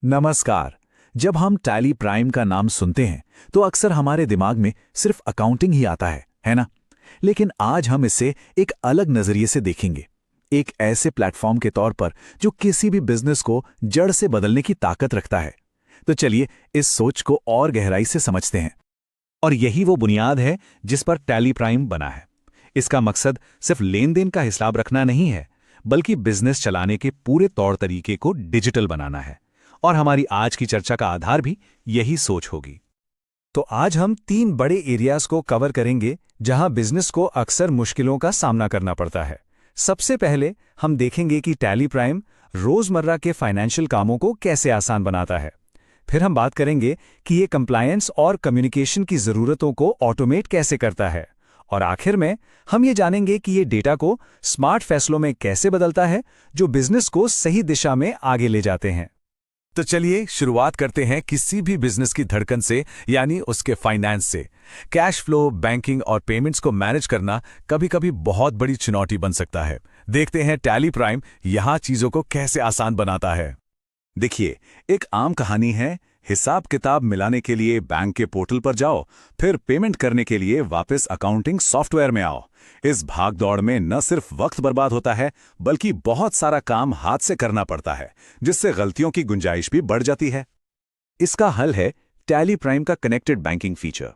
नमस्कार। जब हम टैली प्राइम का नाम सुनते हैं तो अक्सर हमारे दिमाग में सिर्फ अकाउंटिंग ही आता है ना? लेकिन आज हम इसे एक अलग नजरिए से देखेंगे। एक ऐसे प्लेटफॉर्म के तौर पर जो किसी भी बिजनेस को जड़ से बदलने की ताकत रखता है। तो चलिए इस सोच को और गहराई से समझते हैं। और यही वो बुनियाद है जिस पर टैली प्राइम बना है। इसका मकसद सिर्फ लेन देन का हिसाब रखना नहीं है, बल्कि बिजनेस चलाने के पूरे तौर तरीके को डिजिटल बनाना है। और हमारी आज की चर्चा का आधार भी यही सोच होगी। तो आज हम 3 बड़े एरियाज को कवर करेंगे जहां बिजनेस को अक्सर मुश्किलों का सामना करना पड़ता है। सबसे पहले हम देखेंगे कि टैली प्राइम रोजमर्रा के फाइनेंशियल कामों को कैसे आसान बनाता है। फिर हम बात करेंगे कि ये कंप्लायंस और कम्युनिकेशन की ज़रूरतों को ऑटोमेट कैसे करता है। और आखिर में हम ये जानेंगे कि ये डेटा को स्मार्ट फैसलों में कैसे बदलता है, जो बिजनेस को सही दिशा में आगे ले जाते हैं। तो चलिए शुरुआत करते हैं किसी भी बिजनेस की धड़कन से, यानी उसके फाइनेंस से। कैश फ्लो, बैंकिंग और पेमेंट्स को मैनेज करना कभी-कभी बहुत बड़ी चुनौती बन सकता है। देखते हैं टैली प्राइम यहां चीजों को कैसे आसान बनाता है। देखिए, एक आम कहानी है। हिसाब किताब मिलाने के लिए बैंक के पोर्टल पर जाओ, फिर पेमेंट करने के लिए वापस अकाउंटिंग सॉफ्टवेयर में आओ। इस भाग दौड़ में न सिर्फ वक्त बर्बाद होता है, बल्कि बहुत सारा काम हाथ से करना पड़ता है, जिससे गलतियों की गुंजाइश भी बढ़ जाती है। इसका हल है टैली प्राइम का कनेक्टेड बैंकिंग फीचर।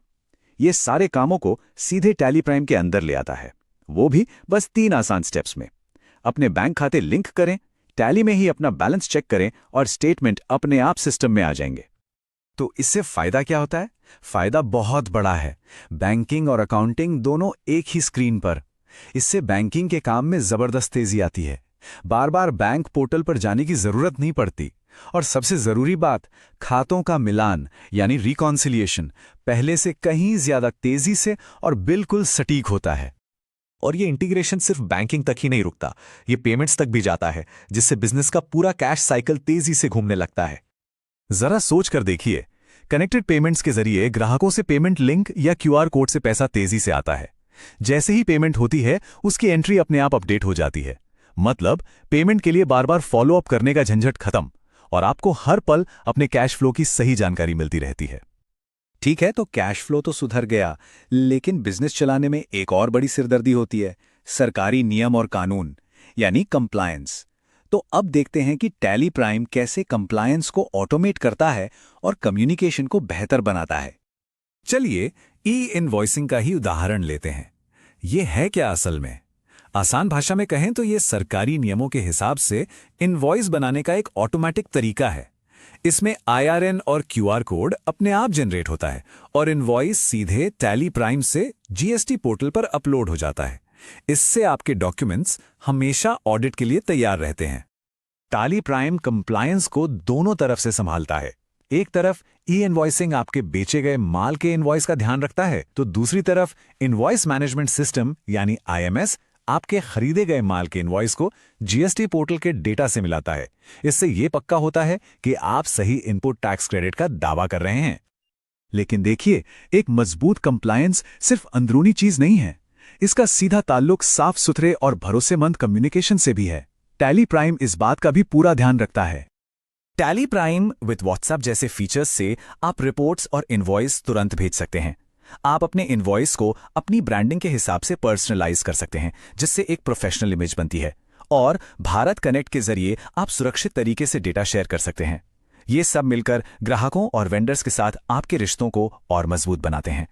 ये सारे कामों को सीधे टैली प्राइम के अंदर ले आता है, वो भी बस 3 आसान स्टेप्स में। अपने बैंक खाते लिंक करें, टैली में ही अपना बैलेंस चेक करें और स्टेटमेंट अपने आप सिस्टम में आ जाएंगे। तो इससे फायदा क्या होता है? फायदा बहुत बड़ा है। बैंकिंग और अकाउंटिंग दोनों एक ही स्क्रीन पर। इससे बैंकिंग के काम में जबरदस्त तेजी आती है। बार बार बैंक पोर्टल पर जाने की जरूरत नहीं पड़ती। और सबसे जरूरी बात, खातों का मिलान यानी रिकॉन्सिलिएशन पहले से कहीं ज्यादा तेजी से और बिल्कुल सटीक होता है। और ये इंटीग्रेशन सिर्फ बैंकिंग तक ही नहीं रुकता, ये पेमेंट्स तक भी जाता है, जिससे बिजनेस का पूरा कैश साइकिल तेजी से घूमने लगता है। जरा सोच कर देखिए, कनेक्टेड पेमेंट्स के जरिए ग्राहकों से पेमेंट लिंक या क्यूआर कोड से पैसा तेजी से आता है। जैसे ही पेमेंट होती है, उसकी एंट्री अपने आप अपडेट हो जाती है। मतलब पेमेंट के लिए बार बार फॉलो अप करने का झंझट खत्म, और आपको हर पल अपने कैश फ्लो की सही जानकारी मिलती रहती है। ठीक है, तो कैश फ्लो तो सुधर गया, लेकिन बिजनेस चलाने में एक और बड़ी सिरदर्दी होती है, सरकारी नियम और कानून यानी कंप्लायंस। तो अब देखते हैं कि टैली प्राइम कैसे कंप्लायंस को ऑटोमेट करता है और कम्युनिकेशन को बेहतर बनाता है। चलिए ई इनवॉइसिंग का ही उदाहरण लेते हैं। ये है क्या असल में? आसान भाषा में कहें तो ये सरकारी नियमों के हिसाब से इनवॉइस बनाने का एक ऑटोमेटिक तरीका है। इसमें आईआरएन और क्यूआर कोड अपने आप जनरेट होता है और इनवॉइस सीधे टैली प्राइम से जीएसटी पोर्टल पर अपलोड हो जाता है। इससे आपके डॉक्यूमेंट्स हमेशा ऑडिट के लिए तैयार रहते हैं। टैली प्राइम कंप्लायंस को दोनों तरफ से संभालता है। एक तरफ ई इनवॉइसिंग आपके बेचे गए माल के इनवॉइस का ध्यान रखता है, तो दूसरी तरफ इनवॉइस मैनेजमेंट सिस्टम यानी आईएमएस आपके खरीदे गए माल के इनवॉइस को जीएसटी पोर्टल के डेटा से मिलाता है। इससे यह पक्का होता है कि आप सही इनपुट टैक्स क्रेडिट का दावा कर रहे हैं। लेकिन देखिए, एक मजबूत कंप्लायंस सिर्फ अंदरूनी चीज नहीं है। इसका सीधा ताल्लुक साफ सुथरे और भरोसेमंद कम्युनिकेशन से भी है। टैली प्राइम इस बात का भी पूरा ध्यान रखता है। टैली प्राइम विद व्हाट्सएप जैसे फीचर्स से आप रिपोर्ट्स और इनवॉइस तुरंत भेज सकते हैं। आप अपने इनवॉइस को अपनी ब्रांडिंग के हिसाब से पर्सनलाइज कर सकते हैं, जिससे एक प्रोफेशनल इमेज बनती है। और भारत कनेक्ट के जरिए आप सुरक्षित तरीके से डेटा शेयर कर सकते हैं। ये सब मिलकर ग्राहकों और वेंडर्स के साथ आपके रिश्तों को और मजबूत बनाते हैं।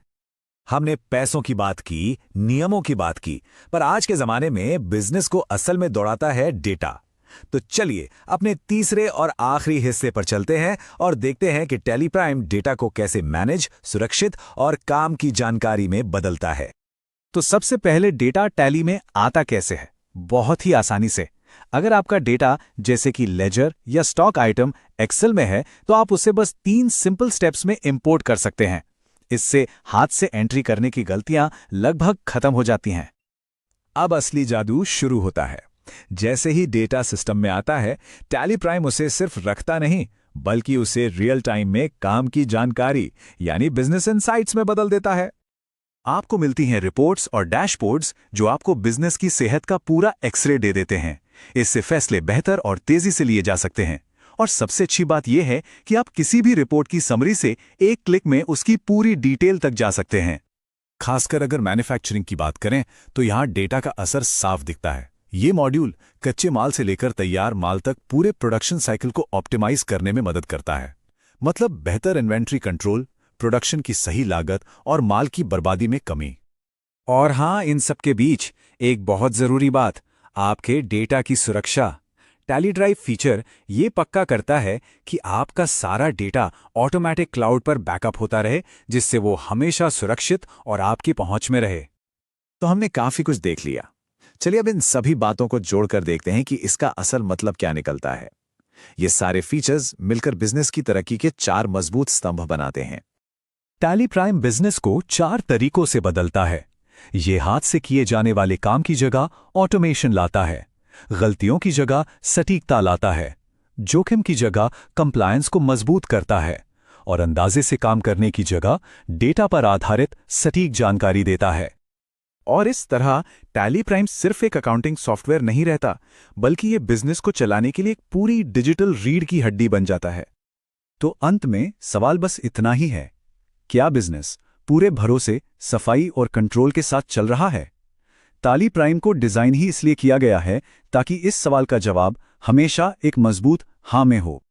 हमने पैसों की बात की, नियमों की बात की, पर आज के जमाने में बिजनेस को असल में दौड़ाता है डेटा। तो चलिए अपने तीसरे और आखिरी हिस्से पर चलते हैं और देखते हैं कि टैली प्राइम डेटा को कैसे मैनेज, सुरक्षित और काम की जानकारी में बदलता है। तो सबसे पहले डेटा टैली में आता कैसे है? बहुत ही आसानी से। अगर आपका डेटा जैसे कि लेजर या स्टॉक आइटम एक्सेल में है, तो आप उसे बस 3 सिंपल स्टेप्स में इंपोर्ट कर सकते हैं। इससे हाथ से एंट्री करने की गलतियां लगभग खत्म हो जाती हैं। अब असली जादू शुरू होता है। जैसे ही डेटा सिस्टम में आता है, टैली प्राइम उसे सिर्फ रखता नहीं, बल्कि उसे रियल टाइम में काम की जानकारी यानी बिजनेस इनसाइट्स में बदल देता है। आपको मिलती हैं रिपोर्ट्स और डैशबोर्ड्स जो आपको बिजनेस की सेहत का पूरा एक्सरे दे देते हैं। इससे फैसले बेहतर और तेजी से लिए जा सकते हैं। और सबसे अच्छी बात यह है कि आप किसी भी रिपोर्ट की समरी से एक क्लिक में उसकी पूरी डिटेल तक जा सकते हैं। खासकर अगर मैन्युफैक्चरिंग की बात करें तो यहाँ डेटा का असर साफ दिखता है। ये मॉड्यूल कच्चे माल से लेकर तैयार माल तक पूरे प्रोडक्शन साइकिल को ऑप्टिमाइज करने में मदद करता है। मतलब बेहतर इन्वेंट्री कंट्रोल, प्रोडक्शन की सही लागत और माल की बर्बादी में कमी। और हाँ, इन सब के बीच एक बहुत ज़रूरी बात, आपके डेटा की सुरक्षा। टैली ड्राइव फीचर ये पक्का करता है कि आपका सारा डेटा ऑटोमेटिक क्लाउड पर बैकअप होता रहे, जिससे वो हमेशा सुरक्षित और आपकी पहुंच में रहे। तो हमने काफी कुछ देख लिया। चलिए अब इन सभी बातों को जोड़कर देखते हैं कि इसका असल मतलब क्या निकलता है। ये सारे फीचर्स मिलकर बिजनेस की तरक्की के 4 मजबूत स्तंभ बनाते हैं। टैली प्राइम बिजनेस को 4 तरीकों से बदलता है। ये हाथ से किए जाने वाले काम की जगह ऑटोमेशन लाता है, गलतियों की जगह सटीकता लाता है, जोखिम की जगह कंप्लायंस को मजबूत करता है और अंदाजे से काम करने की जगह डेटा पर आधारित सटीक जानकारी देता है। और इस तरह टैली प्राइम सिर्फ एक अकाउंटिंग सॉफ्टवेयर नहीं रहता, बल्कि ये बिजनेस को चलाने के लिए एक पूरी डिजिटल रीढ़ की हड्डी बन जाता है। तो अंत में सवाल बस इतना ही है, क्या बिजनेस पूरे भरोसे, सफाई और कंट्रोल के साथ चल रहा है? टैली प्राइम को डिजाइन ही इसलिए किया गया है ताकि इस सवाल का जवाब हमेशा एक मजबूत हाँ में हो।